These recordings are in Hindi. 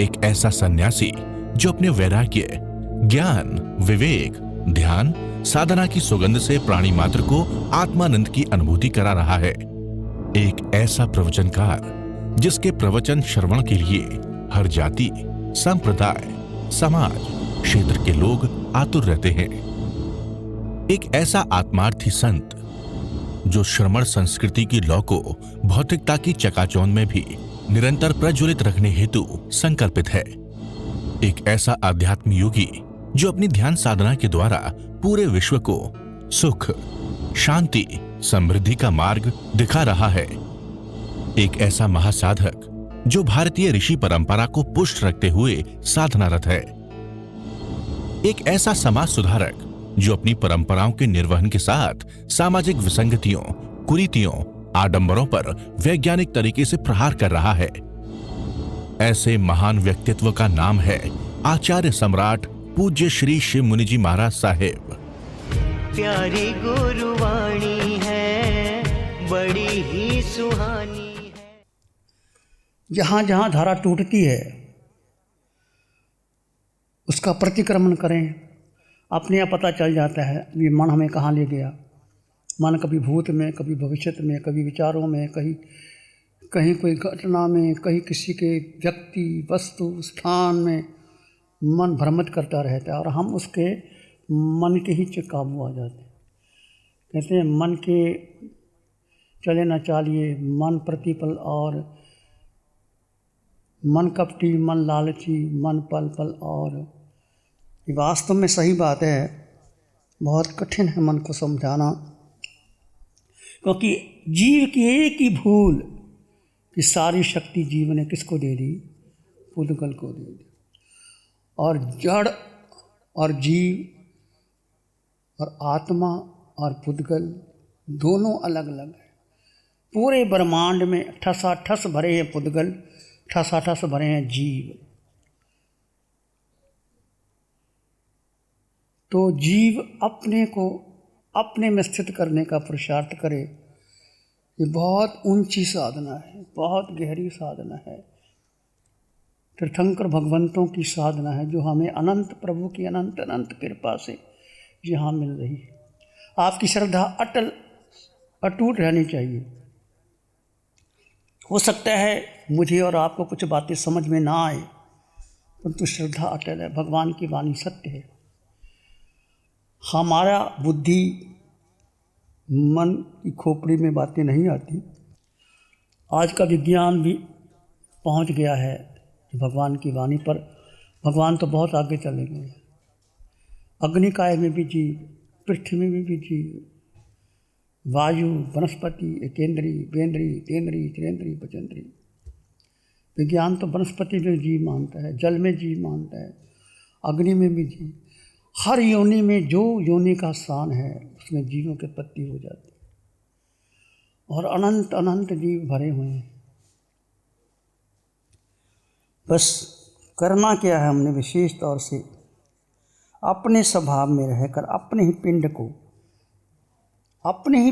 एक ऐसा सन्यासी जो अपने वैराग्य, ज्ञान, विवेक, ध्यान, साधना की सुगंध से प्राणी मात्र को आत्मानंद की अनुभूति करा रहा है। एक ऐसा प्रवचनकार जिसके प्रवचन श्रवण के लिए हर जाति, संप्रदाय, समाज, क्षेत्र के लोग आतुर रहते हैं। एक ऐसा आत्मार्थी संत जो श्रमण संस्कृति की लौ को भौतिकता की चकाचौंध में भी निरंतर प्रज्वलित रखने हेतु संकल्पित है। एक ऐसा आध्यात्म योगी जो अपनी ध्यान साधना के द्वारा पूरे विश्व को सुख, शांति, समृद्धि का मार्ग दिखा रहा है। एक ऐसा महासाधक जो भारतीय ऋषि परंपरा को पुष्ट रखते हुए साधनारत है। एक ऐसा समाज सुधारक जो अपनी परंपराओं के निर्वहन के साथ सामाजिक विसंगतियों, कुरीतियों, आडंबरों पर वैज्ञानिक तरीके से प्रहार कर रहा है। ऐसे महान व्यक्तित्व का नाम है आचार्य सम्राट पूज्य श्री शिव मुनि जी महाराज साहेब। प्यारी गुरुवाणी है, बड़ी ही सुहानी है। जहाँ जहाँ धारा टूटती है उसका प्रतिक्रमण करें। अपने आप पता चल जाता है ये मन हमें कहाँ ले गया। मन कभी भूत में, कभी भविष्य में, कभी विचारों में, कहीं कोई घटना में, कहीं किसी के व्यक्ति, वस्तु, स्थान में मन भ्रमित करता रहता है और हम उसके मन के ही काबू आ जाते हैं। कहते हैं मन के चले न चालिए, मन प्रतिपल और, मन कपटी, मन लालची, मन पल पल और। ये वास्तव में सही बात है। बहुत कठिन है मन को समझाना, क्योंकि जीव की एक ही भूल कि सारी शक्ति जीव ने किसको दे दी? पुद्गल को दे दी। और जड़ और जीव और आत्मा और पुद्गल दोनों अलग अलग हैं। पूरे ब्रह्मांड में ठसाठस भरे हैं पुद्गल, ठसाठस भरे हैं जीव। तो जीव अपने को अपने में स्थित करने का पुरुषार्थ करे। ये बहुत ऊंची साधना है, बहुत गहरी साधना है। तीर्थंकर भगवंतों की साधना है जो हमें अनंत प्रभु की अनंत अनंत कृपा से यहाँ मिल रही है। आपकी श्रद्धा अटल अटूट रहनी चाहिए। हो सकता है मुझे और आपको कुछ बातें समझ में ना आए, परंतु श्रद्धा अटल है। भगवान की वाणी सत्य है। हमारा बुद्धि मन की खोपड़ी में बातें नहीं आती। आज का विज्ञान भी पहुंच गया है भगवान की वाणी पर। भगवान तो बहुत आगे चले गए हैं। अग्निकाय में भी जीव, पृथ्वी में भी जीव, वायु, वनस्पति, एकेंद्री, बेंद्री, तेंद्री, त्रिनेंद्री, पचेंद्री। विज्ञान तो वनस्पति में जीव मानता है, जल में जीव मानता है, अग्नि में भी जीव। हर योनि में जो योनि का स्थान है उसमें जीवों की उत्पत्ति हो जाती है और अनंत अनंत जीव भरे हुए हैं। बस करना क्या है हमने? विशेष तौर से अपने स्वभाव में रहकर अपने ही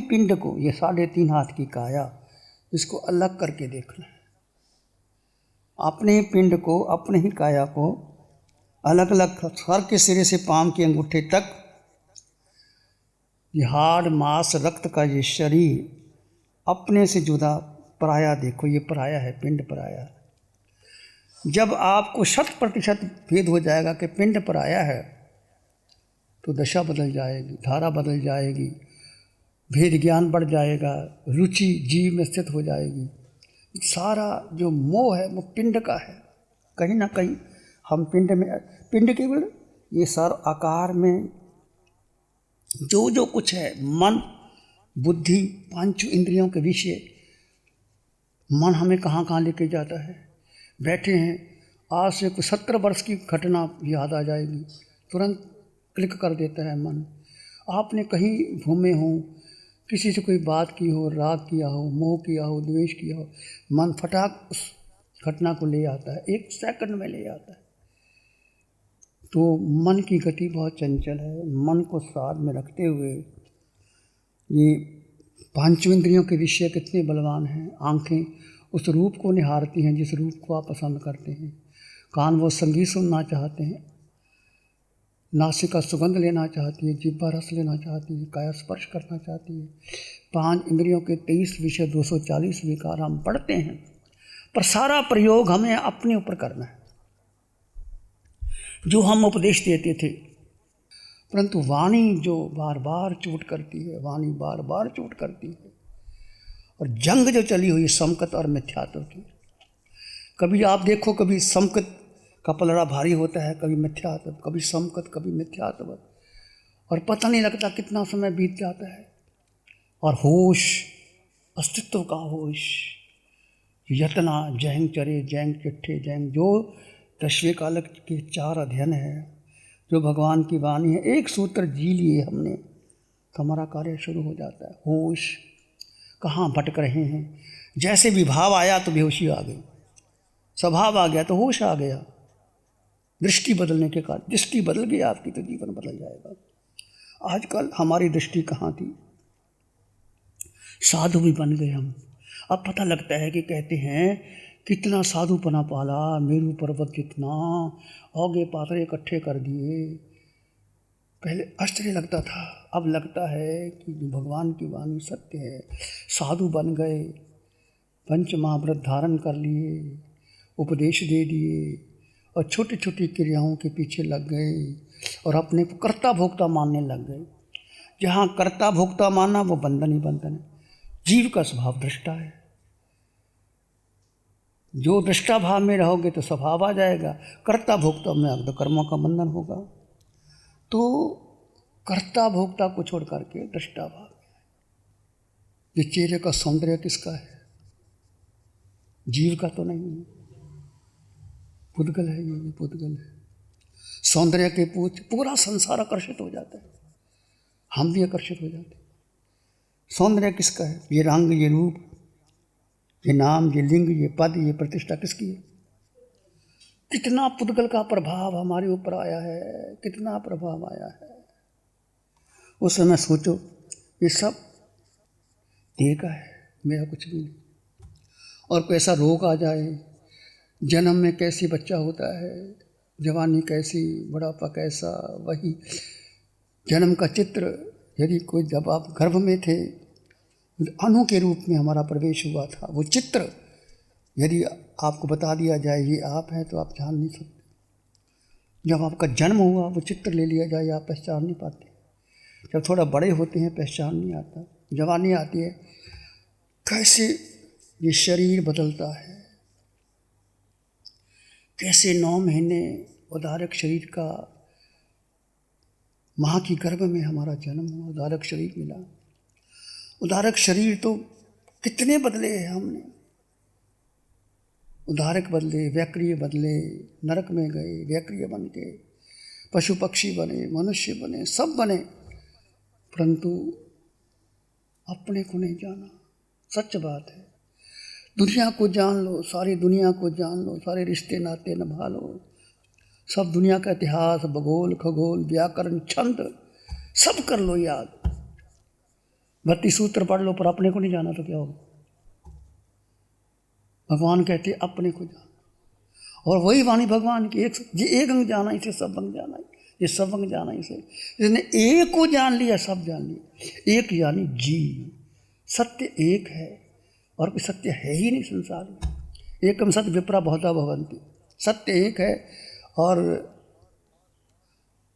पिंड को ये 3.5 हाथ की काया, इसको अलग करके देखना है। अपने ही पिंड को, अपने ही काया को अलग अलग, सर के सिरे से पांव के अंगूठे तक, ये हाड़ मांस रक्त का ये शरीर अपने से जुदा पराया देखो। ये पराया है, पिंड पराया है। जब आपको 100% भेद हो जाएगा कि पिंड पराया है तो दशा बदल जाएगी, धारा बदल जाएगी, भेद ज्ञान बढ़ जाएगा, रुचि जीव में स्थित हो जाएगी। सारा जो मोह है वो पिंड का है। कहीं ना कहीं हम पिंड केवल ये सार आकार में जो कुछ है, मन, बुद्धि, 5 इंद्रियों के विषय, मन हमें कहाँ कहाँ लेके जाता है। बैठे हैं, आज से कुछ 17 वर्ष की घटना याद आ जाएगी, तुरंत क्लिक कर देता है मन। आपने कहीं घूमे हो, किसी से कोई बात की हो, राग किया हो, मोह किया हो, द्वेष किया हो, मन फटाक उस घटना को ले आता है, 1 सेकंड में ले आता है। तो मन की गति बहुत चंचल है। मन को साथ में रखते हुए ये 5 इंद्रियों के विषय कितने बलवान हैं। आँखें उस रूप को निहारती हैं जिस रूप को आप पसंद करते हैं। कान वो संगीत सुनना चाहते हैं, नासिका सुगंध लेना चाहती है, जिह्वा रस लेना चाहती है, काया स्पर्श करना चाहती है। 5 इंद्रियों के 23 विषय 240 विकार हम पढ़ते हैं, पर सारा प्रयोग हमें अपने ऊपर करना है। जो हम उपदेश देते थे, परंतु वाणी जो बार बार चोट करती है, वाणी बार बार चोट करती है। और जंग जो चली हुई समकत और मिथ्यात्व की, कभी आप देखो, कभी समकत का पलड़ा भारी होता है, कभी मिथ्यात्व, कभी समकत, कभी मिथ्यात्व, और पता नहीं लगता कितना समय बीत जाता है। और होश, अस्तित्व का होश, यतना जैंग चरे जैंग चिट्ठे जैंग, जो 10वें कालक के 4 अध्ययन है, जो भगवान की वाणी है, एक सूत्र जी लिए हमने तो हमारा कार्य शुरू हो जाता है। होश, कहाँ भटक रहे हैं। जैसे विभाव आया तो बेहोशी आ गई, स्वभाव आ गया तो होश आ गया। दृष्टि बदलने के कारण, दृष्टि बदल गई आपकी तो जीवन बदल जाएगा। आजकल हमारी दृष्टि कहाँ थी, साधु भी बन गए हम। अब पता लगता है कि कहते हैं कितना साधुपना पाला, मेरू पर्वत जितना, औगे पाथरे इकट्ठे कर दिए। पहले आश्चर्य लगता था, अब लगता है कि भगवान की वाणी सत्य है। साधु बन गए, पंच महाव्रत धारण कर लिए, उपदेश दे दिए, और छोटी छोटी क्रियाओं के पीछे लग गए और अपने को कर्ता भोक्ता मानने लग गए। जहाँ कर्ता भोक्ता मानना वो बंधन ही बंधन है। जीव का स्वभाव दृष्टा है। जो दृष्टा भाव में रहोगे तो स्वभाव आ जाएगा, कर्ता भोक्ता में अब तो कर्मों का बंधन होगा। तो कर्ता भोक्ता को छोड़ करके दृष्टा भाव में, ये चेहरे का सौंदर्य किसका है? जीव का तो नहीं है, पुद्गल है, ये पुद्गल है। सौंदर्य के पूरा संसार आकर्षित हो जाता है, हम भी आकर्षित हो जाते हैं। सौंदर्य किसका है? ये रंग, ये रूप, ये नाम, ये लिंग, ये पद, ये प्रतिष्ठा किसकी है? कितना पुद्गल का प्रभाव हमारे ऊपर आया है, कितना प्रभाव आया है। उस समय सोचो, ये सब देह का है, मेरा कुछ भी नहीं। और कोई ऐसा रोग आ जाए, जन्म में कैसी बच्चा होता है, जवानी कैसी, बुढ़ापा कैसा, वही जन्म का चित्र। यदि कोई, जब आप गर्भ में थे, अणु के रूप में हमारा प्रवेश हुआ था, वो चित्र यदि आपको बता दिया जाए ये आप हैं, तो आप जान नहीं सकते। जब आपका जन्म हुआ, वो चित्र ले लिया जाए, आप पहचान नहीं पाते। जब थोड़ा बड़े होते हैं पहचान नहीं आता, जवानी आती है, कैसे ये शरीर बदलता है, कैसे 9 महीने उदारक शरीर का, माँ की गर्भ में हमारा जन्म हुआ, उदारक शरीर मिला। उदारक शरीर तो कितने बदले हैं हमने, उदारक बदले, व्याक्रिय बदले, नरक में गए, व्याक्रिय बन के, पशु पक्षी बने, मनुष्य बने, सब बने, परंतु अपने को नहीं जाना। सच बात है। दुनिया को जान लो, सारी दुनिया को जान लो, सारे रिश्ते नाते निभा लो, सब दुनिया का इतिहास, भूगोल, खगोल, व्याकरण, छंद सब कर लो याद, 32 सूत्र पढ़ लो, पर अपने को नहीं जाना तो क्या होगा? भगवान कहते अपने को जाना। और वही वाणी भगवान की, एक अंग जाना इसे सब अंग जाना, ये सब अंग जाना इसे। इसने एक को जान लिया, सब जान लिया। एक यानी जीव, सत्य एक है और कोई सत्य है ही नहीं संसार में। एकम सत्य विप्रा बहुधा भवन्ति, सत्य एक है और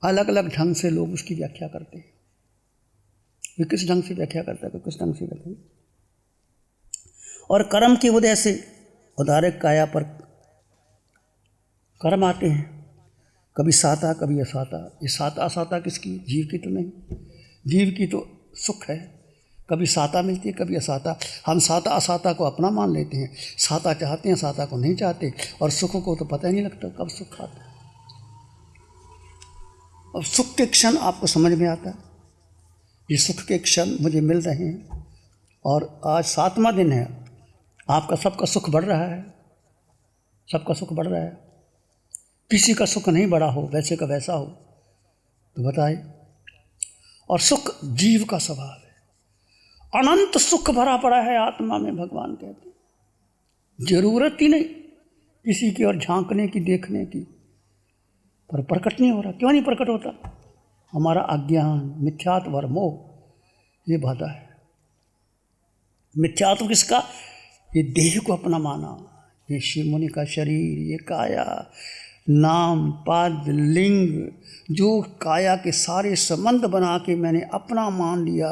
अलग अलग ढंग से लोग उसकी व्याख्या करते हैं। वे किस ढंग से व्याख्या करता है, किस ढंग से व्याख्या। और कर्म की वजह से उदारक काया पर कर्म आते हैं, कभी साता कभी असाता। ये साता असाता किसकी? जीव की तो नहीं। जीव की तो सुख है, कभी साता मिलती है कभी असाता। हम साता असाता को अपना मान लेते हैं, साता चाहते हैं साता को नहीं चाहते, और सुख को तो पता ही नहीं लगता कब सुख आता है। अब सुख के क्षण आपको समझ में आता है, ये सुख के क्षण मुझे मिल रहे हैं, और आज 7वां दिन है, आपका सबका सुख बढ़ रहा है, सबका सुख बढ़ रहा है। किसी का सुख नहीं बढ़ा हो, वैसे का वैसा हो तो बताए। और सुख जीव का स्वभाव है, अनंत सुख भरा पड़ा है आत्मा में। भगवान कहते हैं जरूरत ही नहीं, किसी की ओर झांकने की, देखने की, पर प्रकट नहीं हो रहा। क्यों नहीं प्रकट होता? हमारा अज्ञान, मिथ्यात्व और मोह ये बाधा है। मिथ्यात्व किसका? ये देह को अपना माना, ये शिव मुनि का शरीर, ये काया, नाम, पद, लिंग, जो काया के सारे संबंध बना के मैंने अपना मान लिया,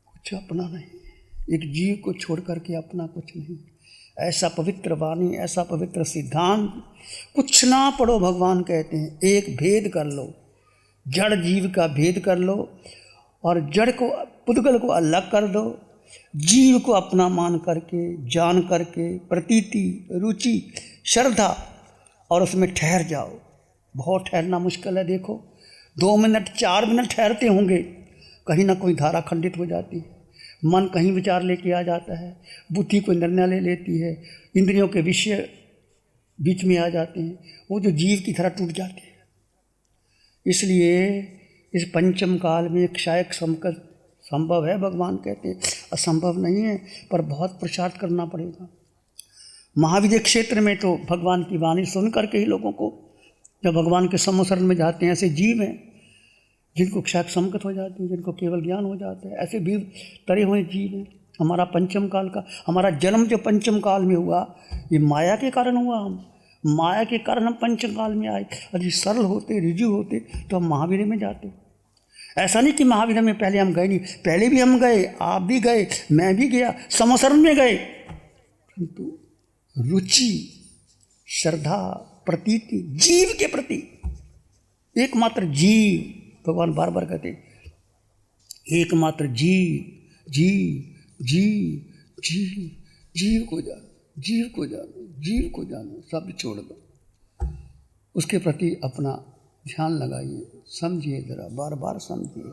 कुछ अपना नहीं। एक जीव को छोड़ करके अपना कुछ नहीं। ऐसा पवित्र वाणी, ऐसा पवित्र सिद्धांत, कुछ ना पढ़ो, भगवान कहते हैं एक भेद कर लो, जड़ जीव का भेद कर लो और जड़ को, पुद्गल को अलग कर दो, जीव को अपना मान करके, जान करके, प्रतीति, रुचि, श्रद्धा, और उसमें ठहर जाओ। बहुत ठहरना मुश्किल है। देखो 2 मिनट 4 मिनट ठहरते होंगे, कहीं ना कोई धारा खंडित हो जाती है, मन कहीं विचार लेके आ जाता है, बुद्धि कोई निर्णय ले लेती है, इंद्रियों के विषय बीच में आ जाते हैं, वो जो जीव की तरह टूट जाते हैं। इसलिए इस पंचम काल में क्षायक संकट संभव है, भगवान कहते हैं असंभव नहीं है, पर बहुत पुरुषार्थ करना पड़ेगा। महाविद्य क्षेत्र में तो भगवान की वाणी सुन करके ही लोगों को, जब भगवान के सम्मुखशरण में जाते हैं, ऐसे जीव हैं जिनको क्षायक संकट हो जाती है, जिनको केवल ज्ञान हो जाता है, ऐसे भी तरे हुए जीव हैं। हमारा पंचम काल का, हमारा जन्म जो पंचम काल में हुआ, ये माया के कारण हुआ। हम माया के कारण हम पंचम काल में आए। यदि सरल होते, रिजु होते, तो हम महावीर में जाते। ऐसा नहीं कि महावीर में पहले हम गए नहीं, पहले भी हम गए, आप भी गए, मैं भी गया, सम्मुखशरण में गए, किंतु रुचि, श्रद्धा, प्रतीति, जीव के प्रति, एकमात्र जीव, भगवान बार बार कहते एकमात्र जीव, जीव, जीव, जीव, जीव को जानो, जीव को जानो, जीव को जानो, सब छोड़ दो। उसके प्रति अपना ध्यान लगाइए, समझिए, जरा बार बार समझिए।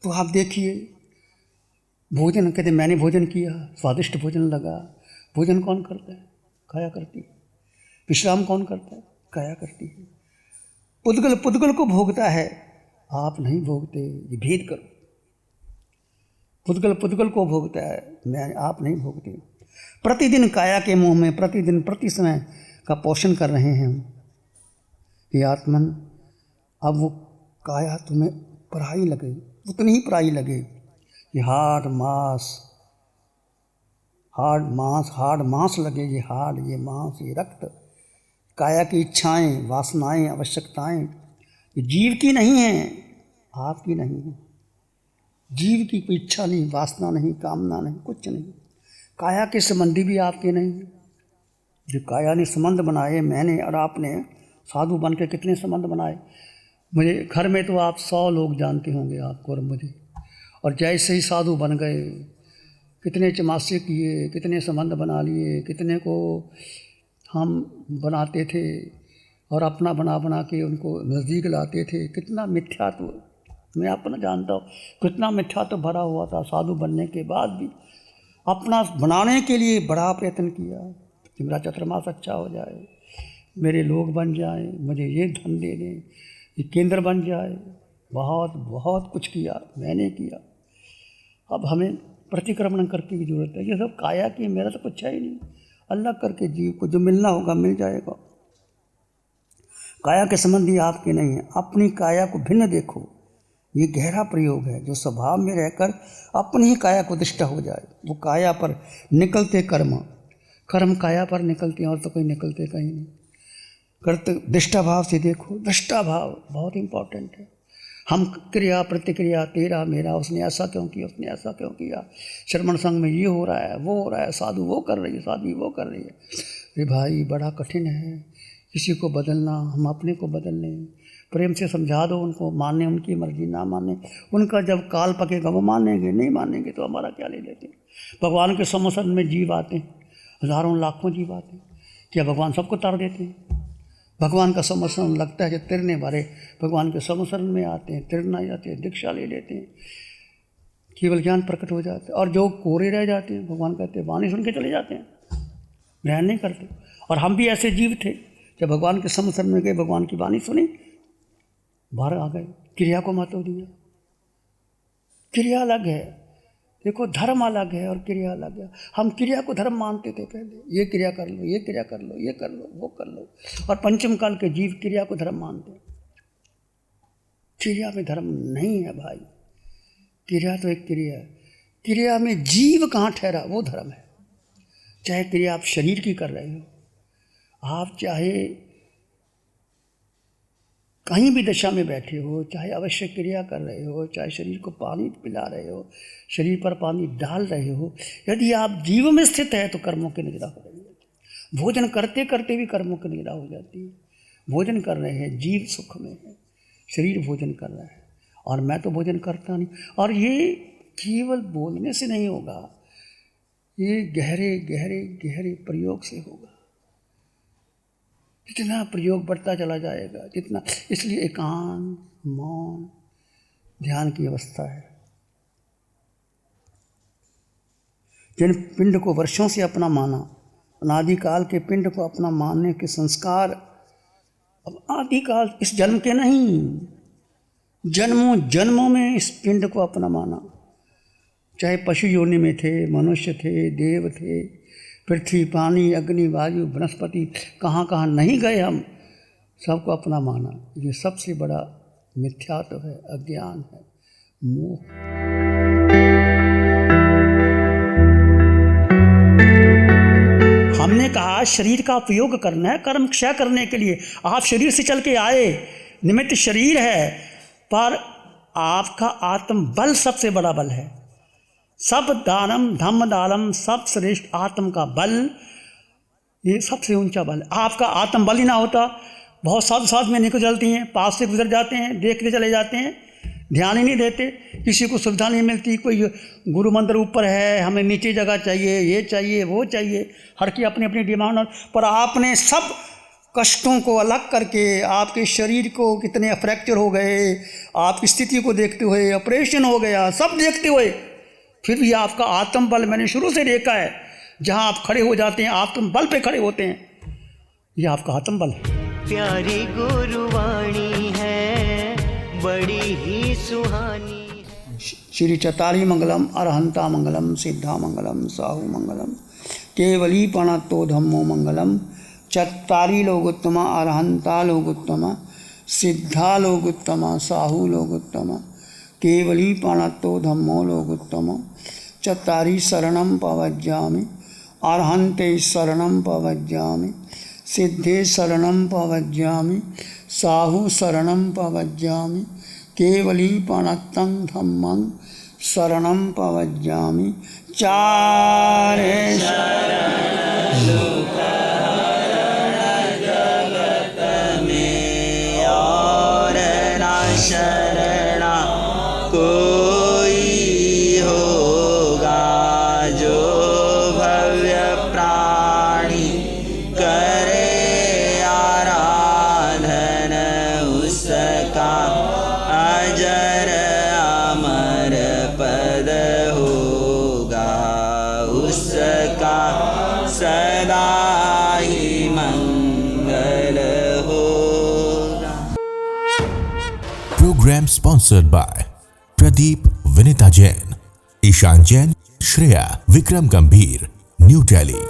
तो आप देखिए, भोजन कहते मैंने भोजन किया, स्वादिष्ट भोजन लगा। भोजन कौन करता है? काया करती है। विश्राम कौन करता है? काया करती है। पुद्गल पुद्गल को भोगता है, आप नहीं भोगते, ये भेद करो। पुद्गल पुद्गल को भोगता है, मैं आप नहीं भोगते। प्रतिदिन काया के मुंह में, प्रतिदिन प्रति समय का पोषण कर रहे हैं हम। ये आत्मन, अब वो काया तुम्हें पराई लगे, उतनी ही पराई लगे। ये हाड़ मांस लगे, ये हाड़, ये मांस, ये रक्त, काया की इच्छाएं, वासनाएं, आवश्यकताएं ये जीव की नहीं है, आपकी नहीं है। जीव की कोई इच्छा नहीं, वासना नहीं, कामना नहीं, कुछ नहीं। काया के संबंधी भी आपके नहीं है। जो काया ने संबंध बनाए, मैंने और आपने साधु बन के कितने संबंध बनाए। मुझे घर में तो आप 100 लोग जानते होंगे आपको और मुझे, और जैसे ही साधु बन गए, कितने चमासे किए, कितने संबंध बना लिए, कितने को हम बनाते थे और अपना बना बना के उनको नज़दीक लाते थे। कितना मिथ्यात्व, मैं अपना जानता हूँ, कितना मिथ्यात्व भरा हुआ था। साधु बनने के बाद भी अपना बनाने के लिए बड़ा प्रयत्न किया कि मेरा चतुर्मास अच्छा हो जाए, मेरे लोग बन जाएं, मुझे ये धन दे दें, ये केंद्र बन जाए। बहुत बहुत कुछ किया, मैंने किया। अब हमें प्रतिक्रमण करने की जरूरत है। ये सब काया की, मेरा तो कुछ है ही नहीं। अल्लाह करके जीव को जो मिलना होगा मिल जाएगा। काया के संबंधी आपके नहीं है। अपनी काया को भिन्न देखो, ये गहरा प्रयोग है। जो स्वभाव में रहकर अपनी ही काया को दृष्टा हो जाए, वो काया पर निकलते कर्म काया पर निकलते हैं, और तो कोई निकलते कहीं नहीं। करते दृष्टा भाव से देखो। दृष्टा भाव बहुत इंपॉर्टेंट है। हम क्रिया प्रतिक्रिया, तेरा मेरा, उसने ऐसा क्यों किया, उसने ऐसा क्यों किया, श्रमण संघ में ये हो रहा है, वो हो रहा है, साधु वो कर रही है, साधु वो कर रही है। अरे भाई, बड़ा कठिन है किसी को बदलना। हम अपने को बदल लें, प्रेम से समझा दो उनको, माने उनकी मर्जी, ना माने उनका जब काल पकेगा वो मानेंगे, नहीं मानेंगे तो हमारा क्या ले लेते। भगवान के सम्मुखशरण में जीव आते हैं, हजारों लाखों जीव आते हैं। क्या भगवान सबको तार देते हैं? भगवान का सम्मुखशरण लगता है कि तिरने वाले भगवान के सम्मुखशरण में आते हैं, तिरना जाते हैं, दीक्षा ले लेते हैं, केवल ज्ञान प्रकट हो जाते हैं। और जो कोरे रह जाते हैं, भगवान कहते हैं वाणी सुन के चले जाते हैं, ग्रहण नहीं करते। और हम भी ऐसे जीव थे, जब भगवान के सम्मुखशरण में गए, भगवान की वाणी सुनी, बाहर आ गए, क्रिया को महत्व दिया। क्रिया अलग है, देखो धर्म अलग है और क्रिया अलग है। हम क्रिया को धर्म मानते थे पहले, ये क्रिया कर लो, ये क्रिया कर लो, ये कर लो, वो कर लो। और पंचम काल के जीव क्रिया को धर्म मानते हैं। क्रिया में धर्म नहीं है भाई, क्रिया तो एक क्रिया है। क्रिया में जीव कहाँ ठहरा वो धर्म है। चाहे क्रिया आप शरीर की कर रहे हो, आप चाहे कहीं भी दशा में बैठे हो, चाहे अवश्य क्रिया कर रहे हो, चाहे शरीर को पानी पिला रहे हो, शरीर पर पानी डाल रहे हो, यदि आप जीव में स्थित है तो कर्मों की निद्रा हो रही है। भोजन करते करते भी कर्मों की निद्रा हो जाती है। भोजन कर रहे हैं, जीव सुख में है, शरीर भोजन कर रहा है और मैं तो भोजन करता नहीं। और ये केवल बोलने से नहीं होगा, ये गहरे गहरे गहरे प्रयोग से होगा। जितना प्रयोग बढ़ता चला जाएगा जितना, इसलिए एकांत, मौन, ध्यान की अवस्था है। जिन पिंड को वर्षों से अपना माना, अनादिकाल के पिंड को अपना मानने के संस्कार अब आदिकाल इस जन्म के नहीं, जन्मों जन्मों में इस पिंड को अपना माना। चाहे पशु योनि में थे, मनुष्य थे, देव थे, पृथ्वी, पानी, अग्नि, वायु, वनस्पति, कहाँ कहाँ नहीं गए हम, सबको अपना माना। ये सबसे बड़ा मिथ्यात्व है, अज्ञान है, मोह। हमने कहा शरीर का उपयोग करना है कर्म क्षय करने के लिए। आप शरीर से चल के आए, निमित्त शरीर है, पर आपका आत्म बल सबसे बड़ा बल है। सब दानम धम्म दानम, सब श्रेष्ठ आत्म का बल, ये सबसे ऊंचा बल है। आपका आत्म बल ही ना होता, बहुत साधु साध में निकल चलती हैं, पास से गुजर जाते हैं, देखते चले जाते हैं, ध्यान ही नहीं देते, किसी को सुविधा नहीं मिलती। कोई गुरु मंदिर ऊपर है, हमें नीचे जगह चाहिए, ये चाहिए, वो चाहिए, हर की अपनी अपनी डिमांड। पर आपने सब कष्टों को अलग करके, आपके शरीर को कितने फ्रैक्चर हो गए, आपकी स्थिति को देखते हुए, ऑपरेशन हो गया, सब देखते हुए, फिर भी आपका आत्म बल मैंने शुरू से देखा है। जहाँ आप खड़े हो जाते हैं, आत्म बल पे खड़े होते हैं, ये आपका आत्म बल है। प्यारी गुरुवाणी है, बड़ी ही सुहानी। श्री चतारी मंगलम, अरहंता मंगलम, सिद्धा मंगलम, साहू मंगलम, केवली प्रणतो धम्मो मंगलम। चत्तारी लोगोत्तमा, अरहंता लोगोत्तमा, सिद्धा लोगोत्तमा, साहू लोगोत्तमा, केवली प्रणतो धम्मो लोगोत्तमा। चत्तारी शरणं पवज्जामि, अरहन्ते शरणं पवज्जामि, सिद्धे शरणं पवज्जामि, साहू शरणं पवज्जामि, केवली प्रणतं धम्मं शरणं पवज्जामि। चारे कोई होगा जो भव्य प्राणी करे आराधन, उसका अजर अमर पद होगा, उसका सदा ही मंगल होगा। Program sponsored by Pradeep, Vinita Jain, Ishan Jain, Shreya, Vikram Gambhir, New Delhi।